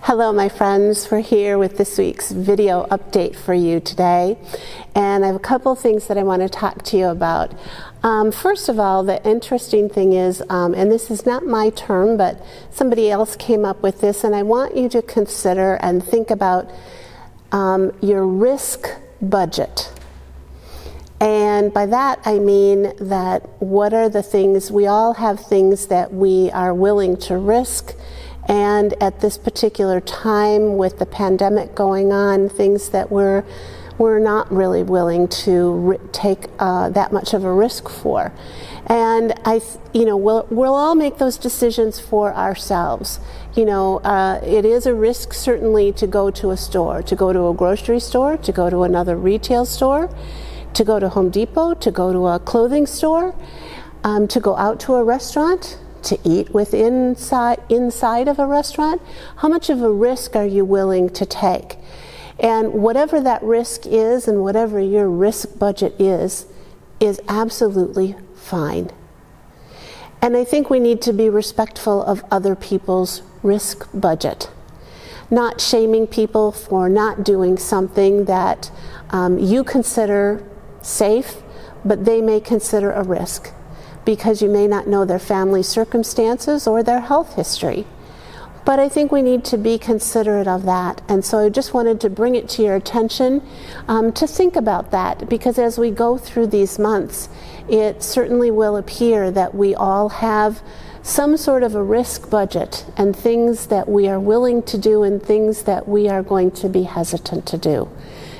Hello my friends, we're here with this week's video update for you today, and I have a couple of things that I want to talk to you about. First of all, the interesting thing is, and this is not my term, but somebody else came up with this, and I want you to consider and think about your risk budget. And by that I mean that what are the things, we all have things that we are willing to risk, and at this particular time with the pandemic going on, things that we're not really willing to take that much of a risk for. And we'll all make those decisions for ourselves. It is a risk certainly to go to a store, to go to a grocery store, to go to another retail store, to go to Home Depot, to go to a clothing store, to go out to a restaurant, to eat inside of a restaurant. How much of a risk are you willing to take? And whatever that risk is and whatever your risk budget is absolutely fine. And I think we need to be respectful of other people's risk budget. Not shaming people for not doing something that you consider safe, but they may consider a risk, because you may not know their family circumstances or their health history. But I think we need to be considerate of that, and so I just wanted to bring it to your attention to think about that, because as we go through these months, it certainly will appear that we all have some sort of a risk budget and things that we are willing to do and things that we are going to be hesitant to do,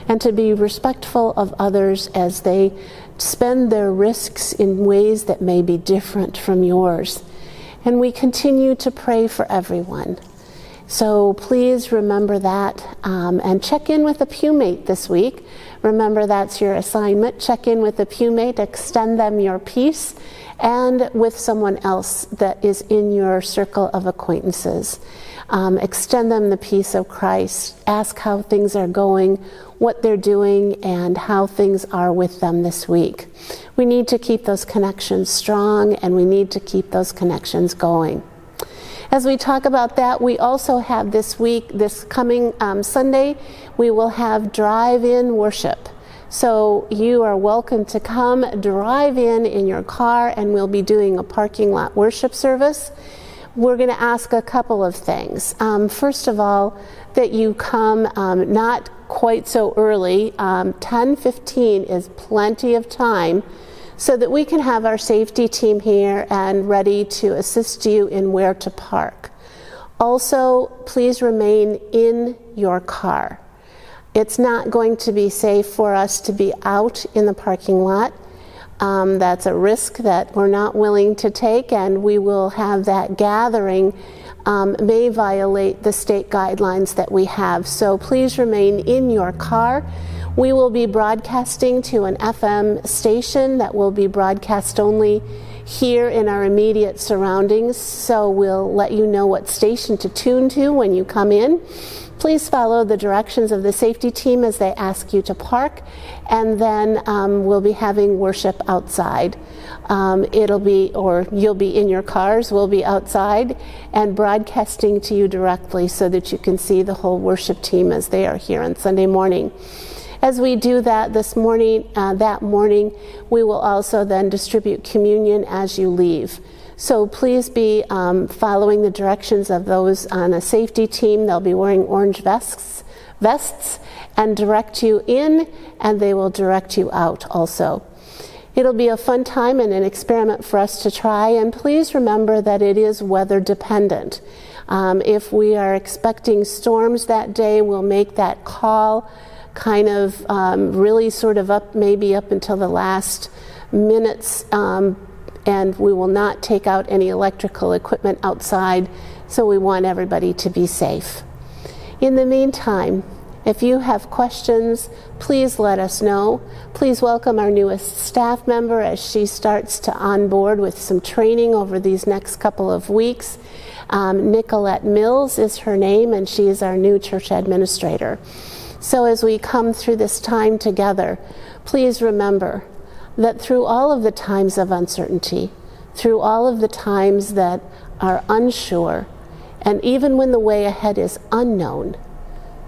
and to be respectful of others as they spend their risks in ways that may be different from yours. And we continue to pray for everyone. So please remember that, and check in with a pewmate this week. Remember, that's your assignment. Check in with a pewmate, extend them your peace, and with someone else that is in your circle of acquaintances. Extend them the peace of Christ. Ask how things are going, what they're doing, and how things are with them this week. We need to keep those connections strong, and we need to keep those connections going. As we talk about that, we also have this week, this coming Sunday, we will have drive-in worship. So you are welcome to come drive in your car, and we'll be doing a parking lot worship service. We're going to ask a couple of things. First of all, that you come not quite so early. 10:15 is plenty of time so that we can have our safety team here and ready to assist you in where to park. Also, please remain in your car. It's not going to be safe for us to be out in the parking lot. That's a risk that we're not willing to take, and we will have that gathering may violate the state guidelines that we have. So please remain in your car. We will be broadcasting to an FM station that will be broadcast only here in our immediate surroundings, so we'll let you know what station to tune to when you come in. Please follow the directions of the safety team as they ask you to park, and then we'll be having worship outside. You'll be in your cars, we'll be outside and broadcasting to you directly so that you can see the whole worship team as they are here on Sunday morning. As we do that that morning, we will also then distribute communion as you leave. So please be following the directions of those on a safety team. They'll be wearing orange vests and direct you in, and they will direct you out also. It'll be a fun time and an experiment for us to try, and please remember that it is weather dependent. If we are expecting storms that day, we'll make that call kind of really sort of maybe up until the last minutes, and we will not take out any electrical equipment outside, so we want everybody to be safe. In the meantime, if you have questions, please let us know. Please welcome our newest staff member as she starts to onboard with some training over these next couple of weeks. Nicolette Mills is her name, and she is our new church administrator. So as we come through this time together, please remember that through all of the times of uncertainty, through all of the times that are unsure, And even when the way ahead is unknown,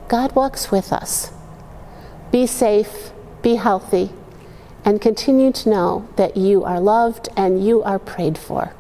God walks with us. Be safe, be healthy, and continue to know that you are loved and you are prayed for.